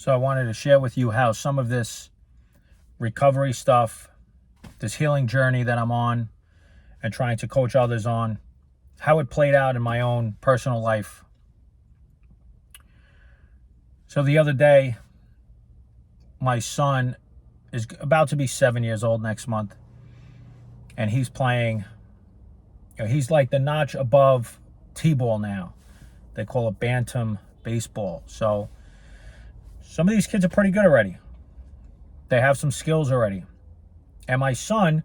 So I wanted to share with you how some of this recovery stuff, this healing journey that I'm on and trying to coach others on, how it played out in my own personal life. So the other day, my son is about to be 7 years old next month, and he's playing, he's like the notch above T-ball now. They call it bantam baseball. So some of these kids are pretty good already. They have some skills already. And my son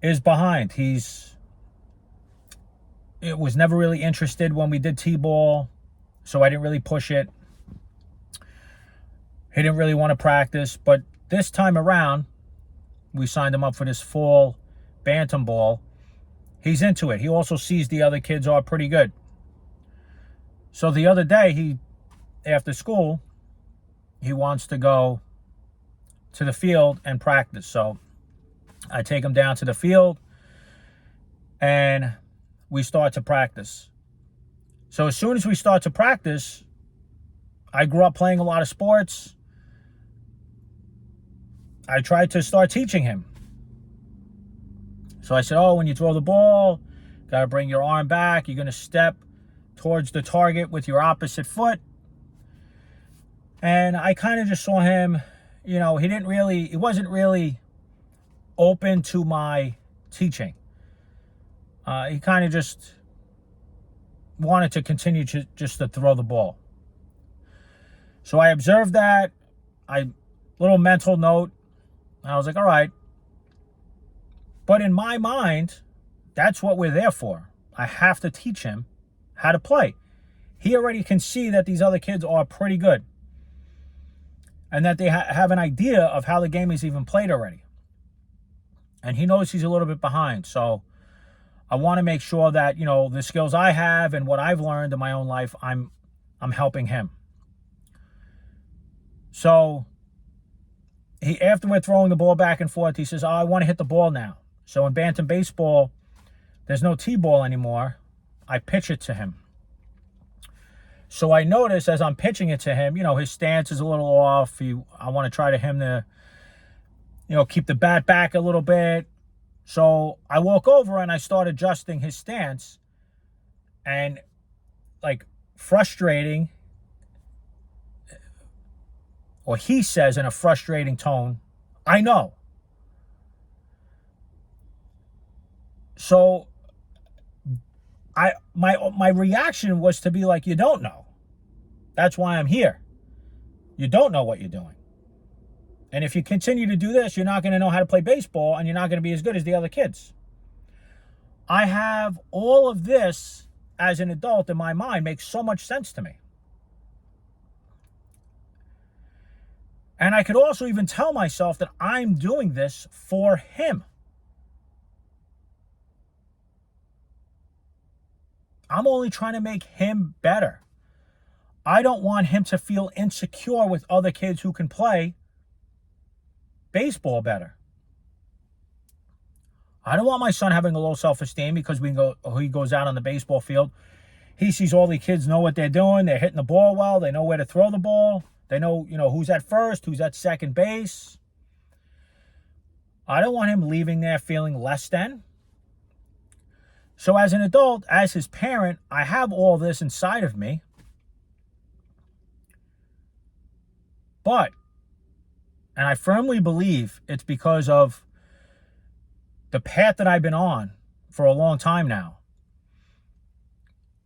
is behind. It was never really interested when we did T-ball, so I didn't really push it. He didn't really want to practice, but this time around, we signed him up for this fall bantam ball. He's into it. He also sees the other kids are pretty good. So the other day, after school, he wants to go to the field and practice. So I take him down to the field and we start to practice. So as soon as we start to practice, I grew up playing a lot of sports. I tried to start teaching him. So I said, when you throw the ball, got to bring your arm back. You're going to step towards the target with your opposite foot. And I kind of just saw him, he wasn't really open to my teaching. He kind of just wanted to continue just to throw the ball. So I observed that. Little mental note. I was like, all right. But in my mind, that's what we're there for. I have to teach him how to play. He already can see that these other kids are pretty good. And that they have an idea of how the game is even played already. And he knows he's a little bit behind. So I want to make sure that, the skills I have and what I've learned in my own life, I'm helping him. So after we're throwing the ball back and forth, he says, I want to hit the ball now. So in bantam baseball, there's no T-ball anymore. I pitch it to him. So I notice as I'm pitching it to him, his stance is a little off. I want to try to him to, keep the bat back a little bit. So I walk over and I start adjusting his stance and frustrating, or he says in a frustrating tone, I know. So my reaction was to be like, you don't know. That's why I'm here. You don't know what you're doing. And if you continue to do this, you're not going to know how to play baseball and you're not going to be as good as the other kids. I have all of this as an adult in my mind makes so much sense to me. And I could also even tell myself that I'm doing this for him. I'm only trying to make him better. I don't want him to feel insecure with other kids who can play baseball better. I don't want my son having a low self-esteem because he goes out on the baseball field. He sees all the kids know what they're doing. They're hitting the ball well. They know where to throw the ball. They know, who's at first, who's at second base. I don't want him leaving there feeling less than. So as an adult, as his parent, I have all this inside of me. And I firmly believe it's because of the path that I've been on for a long time now.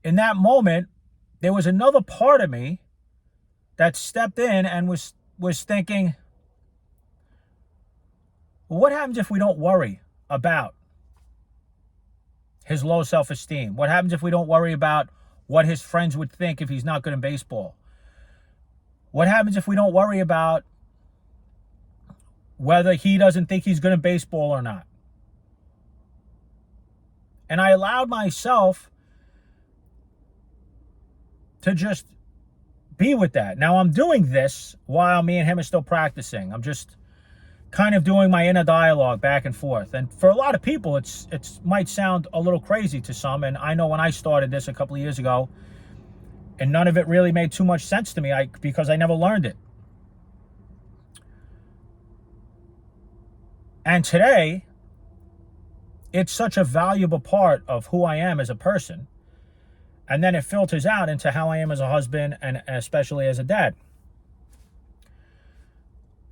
In that moment, there was another part of me that stepped in and was thinking, well, what happens if we don't worry about his low self-esteem? What happens if we don't worry about what his friends would think if he's not good in baseball? What happens if we don't worry about whether he doesn't think he's good in baseball or not? And I allowed myself to just be with that. Now I'm doing this while me and him are still practicing. I'm just kind of doing my inner dialogue back and forth. And for a lot of people, it might sound a little crazy to some. And I know when I started this a couple of years ago, and none of it really made too much sense to me because I never learned it. And today, it's such a valuable part of who I am as a person. And then it filters out into how I am as a husband and especially as a dad.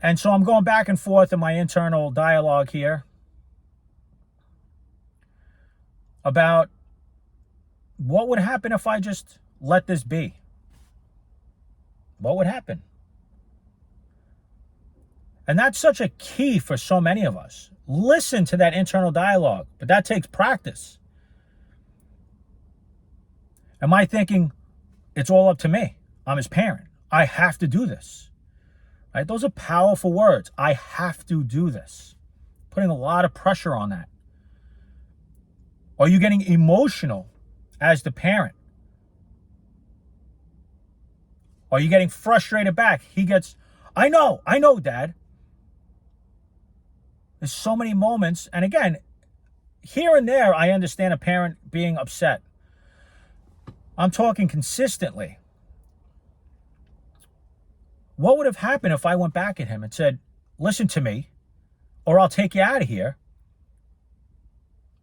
And so I'm going back and forth in my internal dialogue here about what would happen if I just let this be. What would happen? And that's such a key for so many of us. Listen to that internal dialogue, but that takes practice. Am I thinking it's all up to me? I'm his parent. I have to do this. Right? Those are powerful words. I have to do this. Putting a lot of pressure on that. Are you getting emotional as the parent? Are you getting frustrated back? He gets, I know, Dad. There's so many moments. And again, here and there, I understand a parent being upset. I'm talking consistently. What would have happened if I went back at him and said, listen to me, or I'll take you out of here.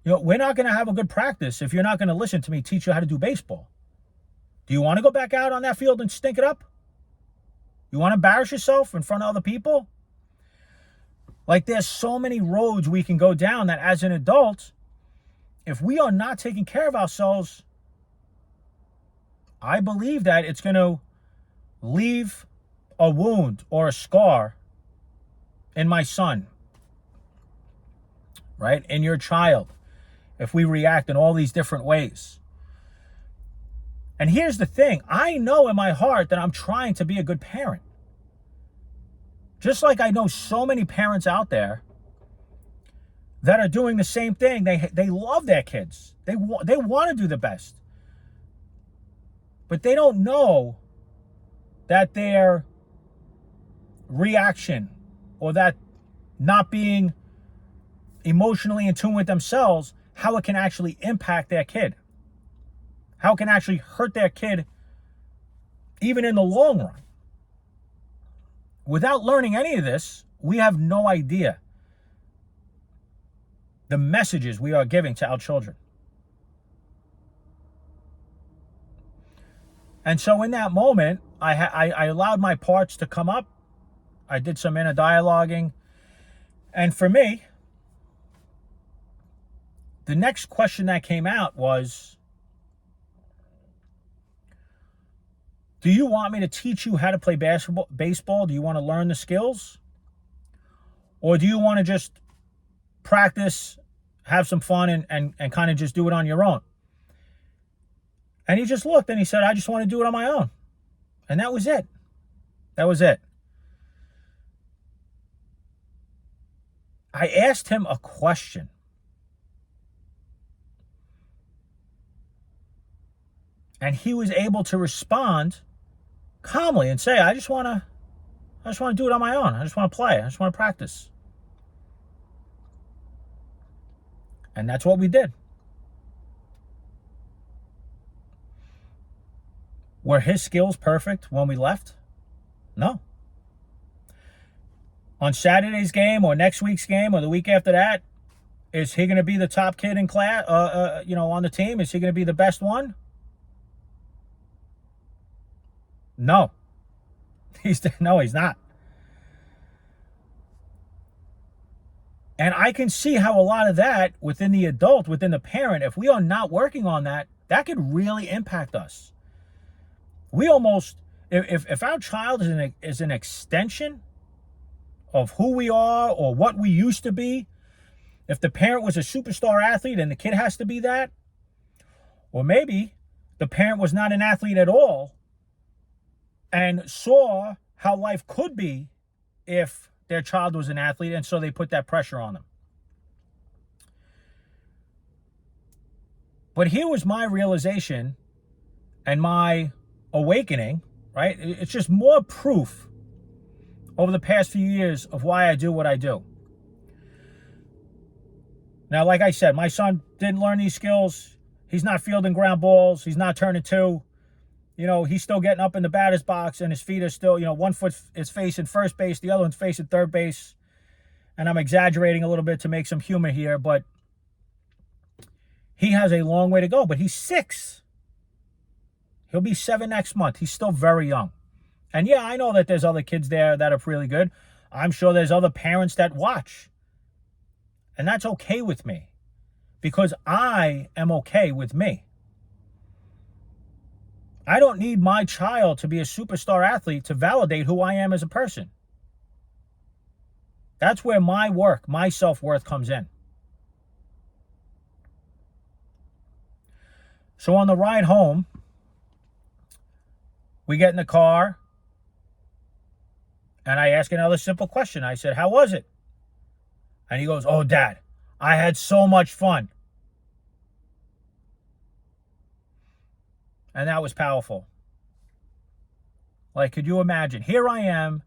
You know, we're not going to have a good practice if you're not going to listen to me teach you how to do baseball. Do you want to go back out on that field and stink it up? You want to embarrass yourself in front of other people? Like, there's so many roads we can go down that as an adult, if we are not taking care of ourselves, I believe that it's going to leave a wound or a scar in my son, right? In your child, if we react in all these different ways. And here's the thing. I know in my heart that I'm trying to be a good parent. Just like I know so many parents out there that are doing the same thing. They love their kids. They want to do the best. But they don't know that their reaction or that not being emotionally in tune with themselves, how it can actually impact their kid. How it can actually hurt their kid even in the long run. Without learning any of this, we have no idea the messages we are giving to our children. And so in that moment, I allowed my parts to come up. I did some inner dialoguing. And for me, the next question that came out was, do you want me to teach you how to play baseball? Do you want to learn the skills? Or do you want to just practice, have some fun, and kind of just do it on your own? And he just looked and he said, I just want to do it on my own. And that was it. That was it. I asked him a question. And he was able to respond calmly and say, I just want to do it on my own. I just want to play. I just want to practice. And that's what we did. Were his skills perfect when we left? No. On Saturday's game or next week's game or the week after that, is he going to be the top kid in class, on the team? Is he going to be the best one? No. He's not. And I can see how a lot of that within the adult, within the parent, if we are not working on that, that could really impact us. We almost, if our child is an extension of who we are or what we used to be, if the parent was a superstar athlete and the kid has to be that, or maybe the parent was not an athlete at all and saw how life could be if their child was an athlete, and so they put that pressure on them. But here was my realization and my awakening, right? It's just more proof over the past few years of why I do what I do. Now, like I said, my son didn't learn these skills. He's not fielding ground balls. He's not turning two. He's still getting up in the batter's box and his feet are still, one foot is facing first base, the other one's facing third base. and I'm exaggerating a little bit to make some humor here, but he has a long way to go. But he's 6. He'll be 7 next month. He's still very young. And yeah, I know that there's other kids there that are really good. I'm sure there's other parents that watch. And that's okay with me, because I am okay with me. I don't need my child to be a superstar athlete to validate who I am as a person. That's where my work, my self-worth comes in. So on the ride home, we get in the car, and I ask another simple question. I said, "How was it?" And he goes, "Oh, Dad, I had so much fun." And that was powerful. Like, could you imagine? Here I am,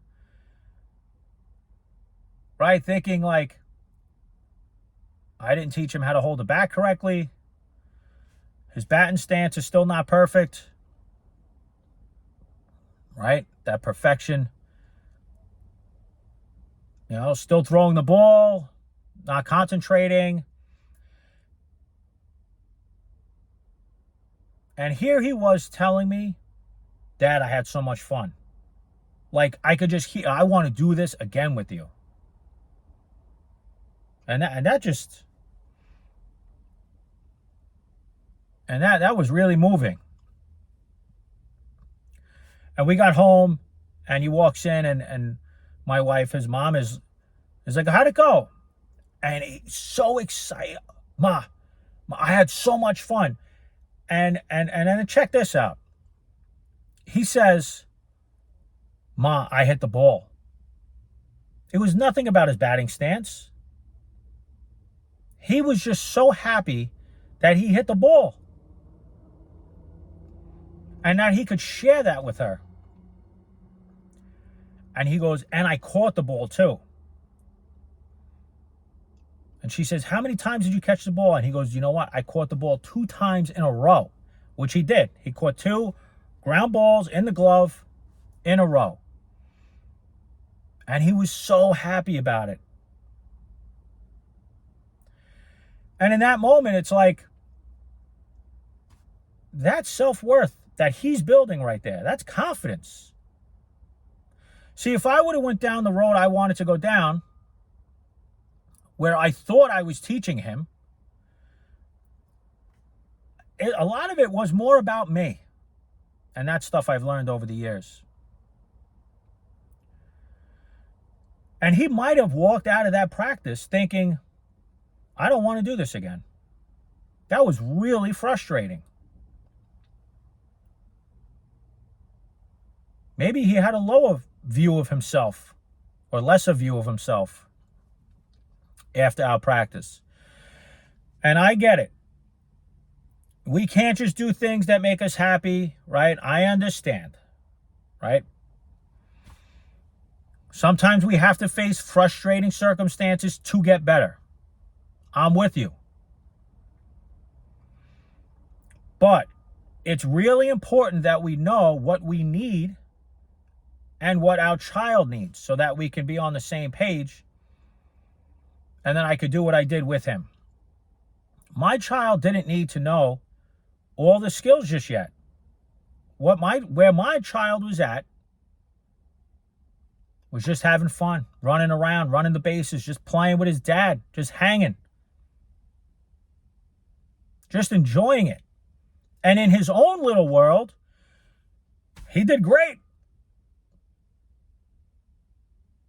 right, thinking like, I didn't teach him how to hold the bat correctly. His batting stance is still not perfect. Right? That perfection. You know, still throwing the ball, not concentrating. And here he was telling me, "Dad, I had so much fun. Like, I could just hear, I want to do this again with you." And that was really moving. And we got home, and he walks in, and my wife, his mom, is like, "How'd it go?" And he's so excited. Ma, I had so much fun. And then check this out. He says, "Ma, I hit the ball." It was nothing about his batting stance. He was just so happy that he hit the ball. And that he could share that with her. And he goes, "And I caught the ball too." And she says, "How many times did you catch the ball?" And he goes, "You know what? I caught the ball 2 times in a row," which he did. He caught 2 ground balls in the glove in a row. And he was so happy about it. And in that moment, it's like, that's self-worth that he's building right there. That's confidence. See, if I would have went down the road I wanted to go down, where I thought I was teaching him, a lot of it was more about me. And that's stuff I've learned over the years. And he might have walked out of that practice thinking, "I don't want to do this again." That was really frustrating. Maybe he had a lower view of himself, or lesser view of himself, after our practice. And I get it. We can't just do things that make us happy, right? I understand, right? Sometimes we have to face frustrating circumstances to get better. I'm with you. But it's really important that we know what we need and what our child needs, so that we can be on the same page, and then I could do what I did with him. My child didn't need to know all the skills just yet. Where my child was at was just having fun, running around, running the bases, just playing with his dad, just hanging, just enjoying it. And in his own little world, he did great.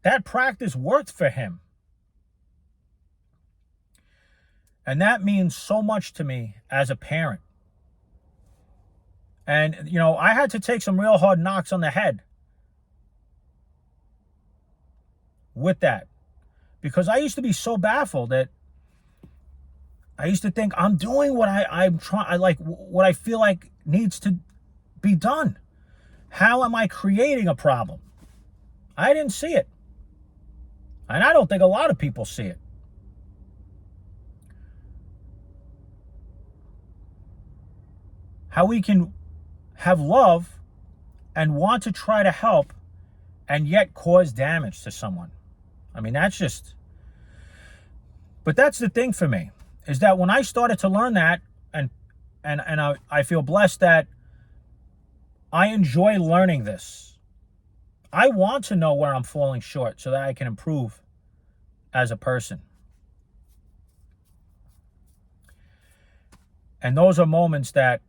That practice worked for him. And that means so much to me as a parent. And, you know, I had to take some real hard knocks on the head with that. Because I used to be so baffled that I used to think I'm doing what what I feel like needs to be done. How am I creating a problem? I didn't see it. And I don't think a lot of people see it. How we can have love and want to try to help and yet cause damage to someone. I mean, that's just But that's the thing for me, is that when I started to learn that, and I feel blessed that I enjoy learning this. I want to know where I'm falling short so that I can improve as a person. And those are moments that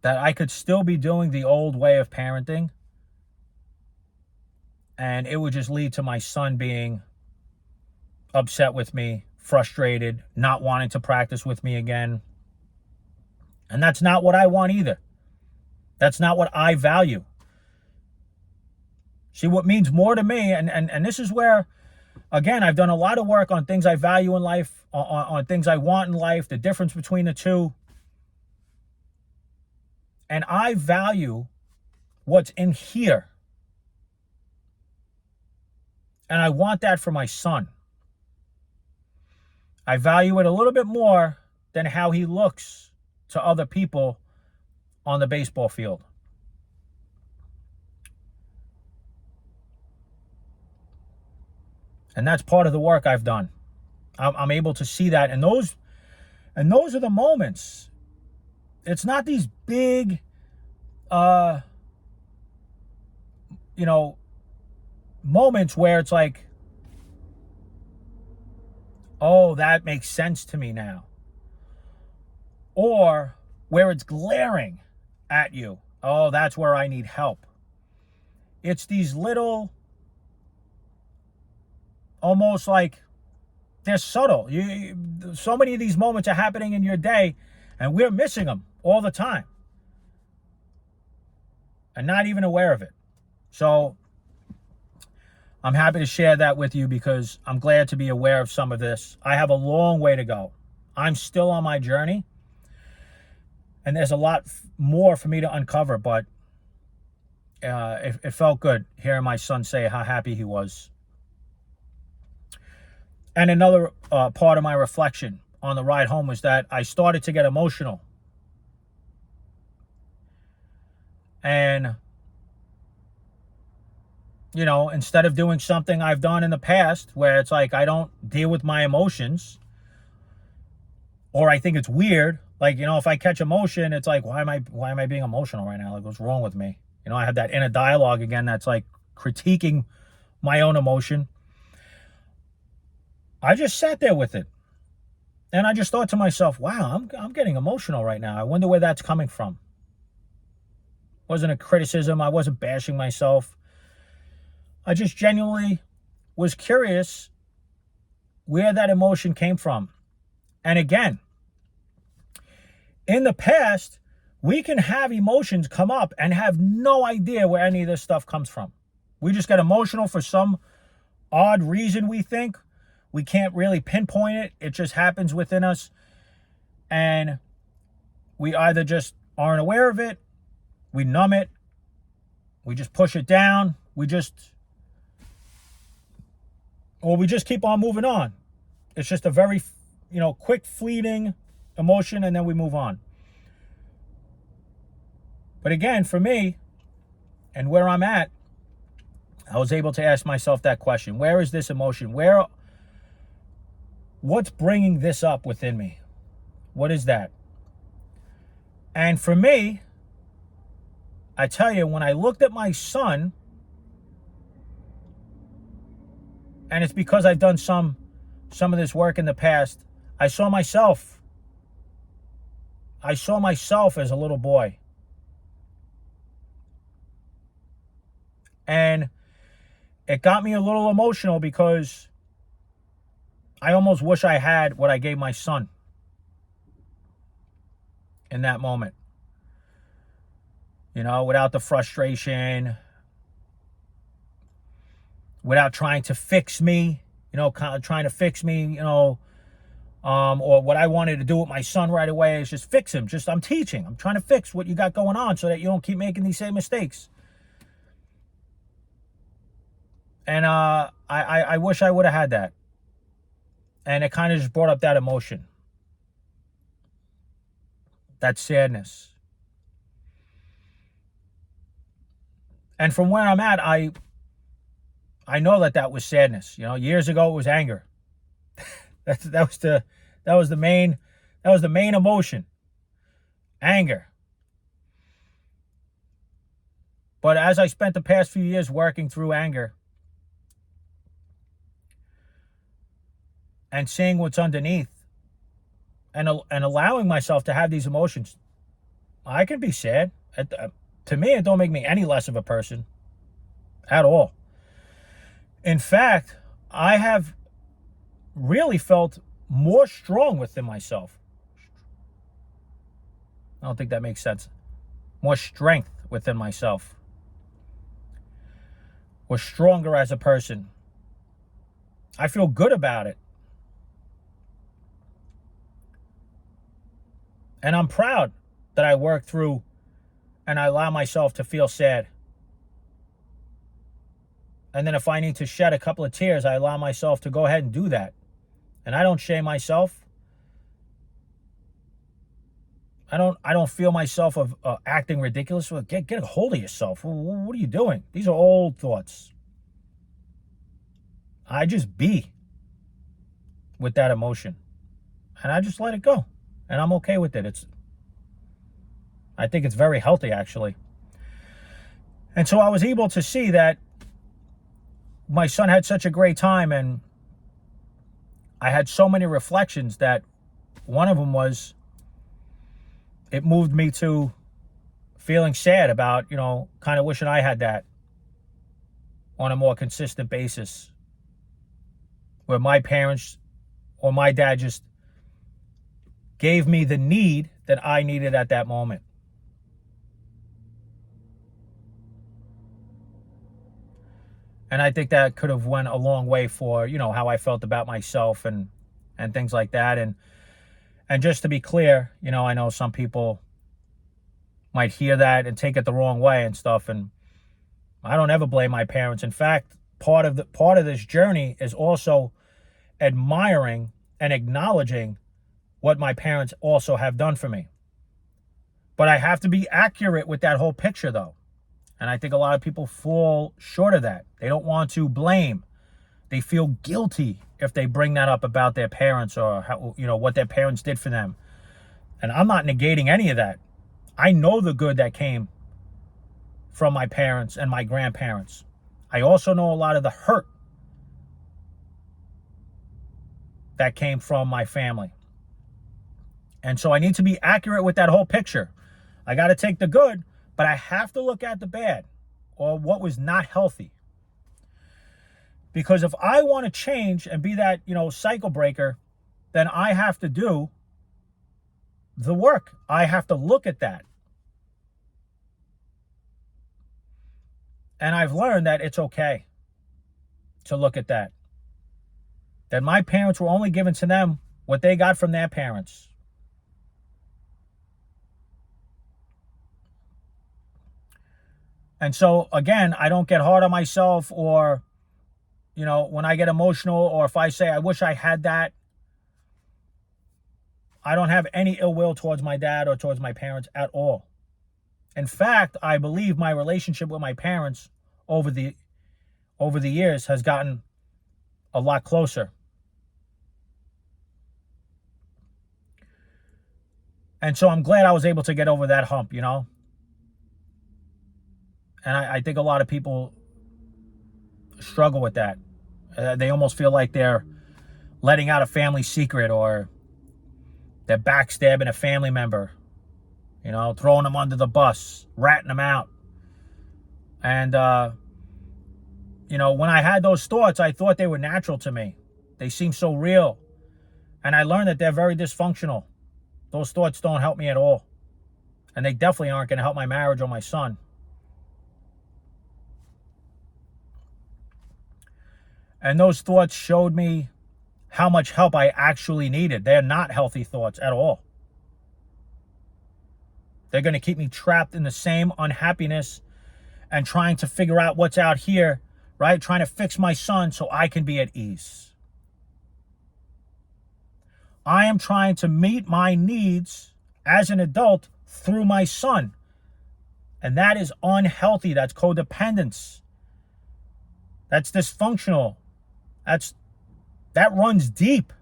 I could still be doing the old way of parenting, and it would just lead to my son being upset with me, frustrated, not wanting to practice with me again. And that's not what I want either. That's not what I value. See, what means more to me, and this is where, again, I've done a lot of work on things I value in life, on things I want in life, the difference between the two. And I value what's in here. And I want that for my son. I value it a little bit more than how he looks to other people on the baseball field. And that's part of the work I've done. I'm able to see that. And those are the moments. It's not these big, moments where it's like, oh, that makes sense to me now. Or where it's glaring at you. Oh, that's where I need help. It's these little, almost like, they're subtle. So many of these moments are happening in your day, and we're missing them all the time. And not even aware of it. So I'm happy to share that with you because I'm glad to be aware of some of this. I have a long way to go. I'm still on my journey. And there's a lot more for me to uncover, but it felt good hearing my son say how happy he was. And another part of my reflection on the ride home was that I started to get emotional. And, instead of doing something I've done in the past where it's like I don't deal with my emotions, or I think it's weird. Like, if I catch emotion, it's like, why am I being emotional right now? Like, what's wrong with me? I have that inner dialogue again that's like critiquing my own emotion. I just sat there with it. And I just thought to myself, wow, I'm getting emotional right now. I wonder where that's coming from. It wasn't a criticism. I wasn't bashing myself. I just genuinely was curious where that emotion came from. And again, in the past, we can have emotions come up and have no idea where any of this stuff comes from. We just get emotional for some odd reason, we think. We can't really pinpoint it. It just happens within us. And we either just aren't aware of it, we numb it, we just push it down, or we just keep on moving on. It's just a very, quick, fleeting emotion, and then we move on. But again, for me, and where I'm at, I was able to ask myself that question. Where is this emotion? What's bringing this up within me? What is that? And for me, I tell you, when I looked at my son, and it's because I've done some of this work in the past, I saw myself as a little boy. And it got me a little emotional because I almost wish I had what I gave my son in that moment. Without the frustration, without trying to fix me, trying to fix me, or what I wanted to do with my son right away is just fix him. I'm teaching. I'm trying to fix what you got going on so that you don't keep making these same mistakes. And I wish I would have had that. And it kind of just brought up that emotion. That sadness. And from where I'm at, I I know that was sadness. Years ago it was anger. That was the main emotion, anger. But as I spent the past few years working through anger and seeing what's underneath and allowing myself to have these emotions, I can be sad. To me, it don't make me any less of a person at all. In fact, I have really felt more strong within myself. I don't think that makes sense. More strength within myself. We're stronger as a person. I feel good about it. And I'm proud that I work through and I allow myself to feel sad. And then if I need to shed a couple of tears, I allow myself to go ahead and do that. And I don't shame myself. I don't feel myself of acting ridiculous. Get a hold of yourself. What are you doing? These are old thoughts. I just be with that emotion. And I just let it go. And I'm okay with it. I think it's very healthy, actually. And so I was able to see that my son had such a great time, and I had so many reflections that one of them was, it moved me to feeling sad about, kind of wishing I had that on a more consistent basis, where my parents or my dad just gave me the need that I needed at that moment. And I think that could have went a long way for, how I felt about myself and things like that. And just to be clear, I know some people might hear that and take it the wrong way and stuff. And I don't ever blame my parents. In fact, part of this journey is also admiring and acknowledging what my parents also have done for me. But I have to be accurate with that whole picture, though. And I think a lot of people fall short of that. They don't want to blame. They feel guilty if they bring that up about their parents or how, what their parents did for them. And I'm not negating any of that. I know the good that came from my parents and my grandparents. I also know a lot of the hurt that came from my family. And so I need to be accurate with that whole picture. I got to take the good, but I have to look at the bad or what was not healthy. Because if I want to change and be that, cycle breaker, then I have to do the work. I have to look at that. And I've learned that it's okay to look at that. That my parents were only given to them what they got from their parents. And so, again, I don't get hard on myself or, when I get emotional or if I say, I wish I had that. I don't have any ill will towards my dad or towards my parents at all. In fact, I believe my relationship with my parents over the years has gotten a lot closer. And so I'm glad I was able to get over that hump, And I think a lot of people struggle with that. They almost feel like they're letting out a family secret or they're backstabbing a family member, throwing them under the bus, ratting them out. And, when I had those thoughts, I thought they were natural to me. They seem so real. And I learned that they're very dysfunctional. Those thoughts don't help me at all. And they definitely aren't going to help my marriage or my son. And those thoughts showed me how much help I actually needed. They're not healthy thoughts at all. They're going to keep me trapped in the same unhappiness and trying to figure out what's out here, right? Trying to fix my son so I can be at ease. I am trying to meet my needs as an adult through my son. And that is unhealthy. That's codependence. That's dysfunctional. That runs deep.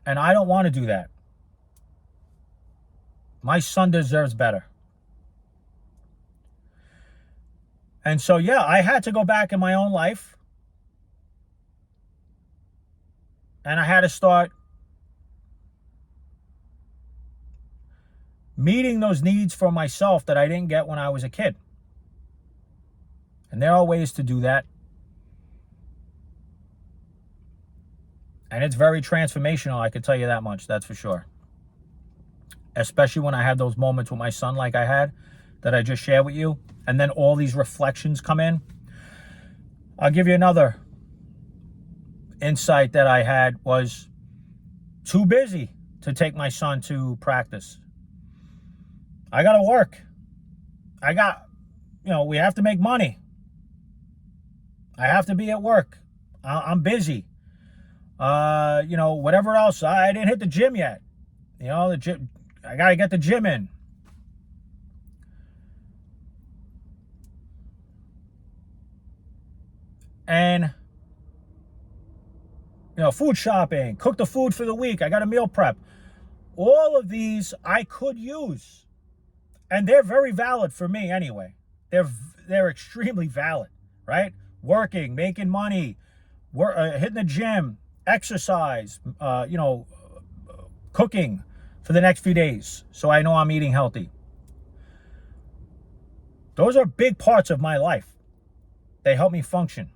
And I don't want to do that. My son deserves better. And so, yeah, I had to go back in my own life. And I had to start meeting those needs for myself that I didn't get when I was a kid. And there are ways to do that. And it's very transformational, I can tell you that much, that's for sure. Especially when I have those moments with my son like I had, that I just shared with you. And then all these reflections come in. I'll give you another insight that I had was too busy to take my son to practice. I got to work. We have to make money. I have to be at work. I'm busy. Whatever else. I didn't hit the gym yet. The gym, I got to get the gym in. And, food shopping, cook the food for the week. I got to meal prep. All of these I could use. And they're very valid for me anyway. They're extremely valid, right? Working, making money, hitting the gym, exercise, cooking for the next few days so I know I'm eating healthy. Those are big parts of my life. They help me function.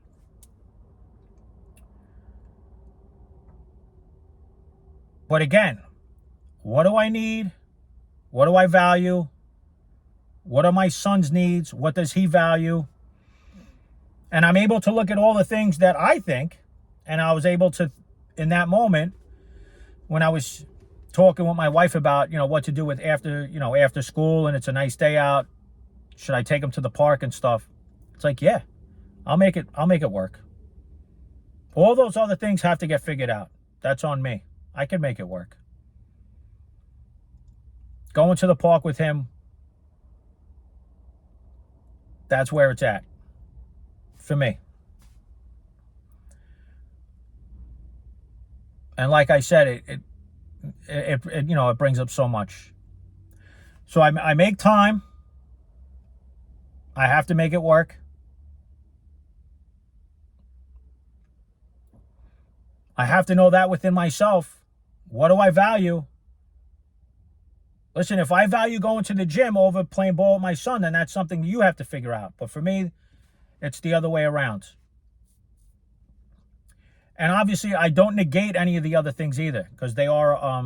But again, what do I need? What do I value? What are my son's needs? What does he value? And I'm able to look at all the things that I think, and I was able to, in that moment, when I was talking with my wife about, what to do with after school and it's a nice day out, should I take him to the park and stuff? It's like, yeah, I'll make it work. All those other things have to get figured out. That's on me. I can make it work. Going to the park with him, that's where it's at for me. And like I said, it brings up so much. So I make time. I have to make it work. I have to know that within myself. What do I value? Listen, if I value going to the gym over playing ball with my son, then that's something you have to figure out. But for me, it's the other way around. And obviously, I don't negate any of the other things either, because they are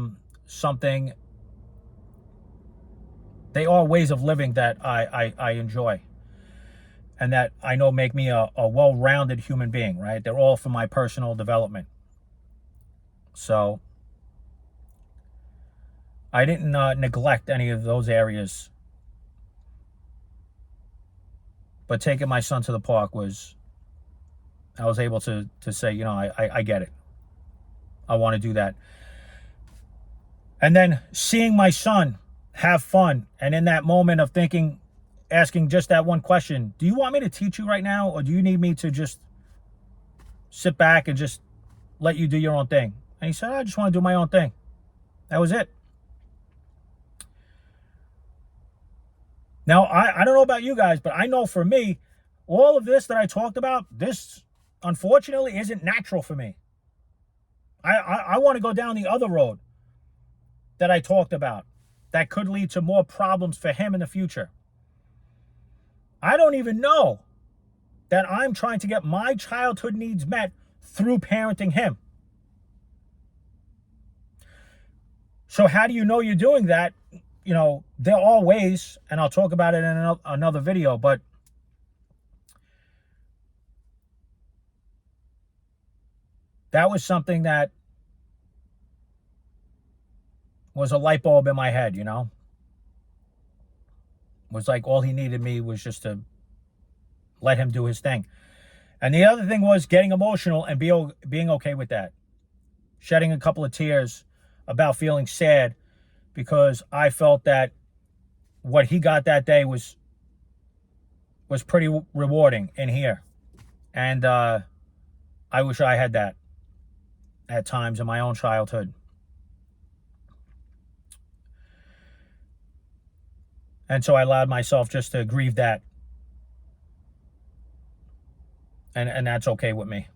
they are ways of living that I enjoy. And that I know make me a well-rounded human being, right? They're all for my personal development. So I didn't neglect any of those areas. But taking my son to the park I was able to say, I get it. I want to do that. And then seeing my son have fun, and in that moment of asking just that one question, do you want me to teach you right now, or do you need me to just sit back and just let you do your own thing? And he said, I just want to do my own thing. That was it. Now, I don't know about you guys, but I know for me, all of this that I talked about, this, unfortunately, isn't natural for me. I want to go down the other road that I talked about that could lead to more problems for him in the future. I don't even know that I'm trying to get my childhood needs met through parenting him. So how do you know you're doing that? There are ways, and I'll talk about it in another video, but that was something that was a light bulb in my head, was like all he needed me was just to let him do his thing. And the other thing was getting emotional and being okay with that. Shedding a couple of tears about feeling sad because I felt that what he got that day was was pretty rewarding in here. And I wish I had that at times in my own childhood. And so I allowed myself just to grieve that. And that's okay with me.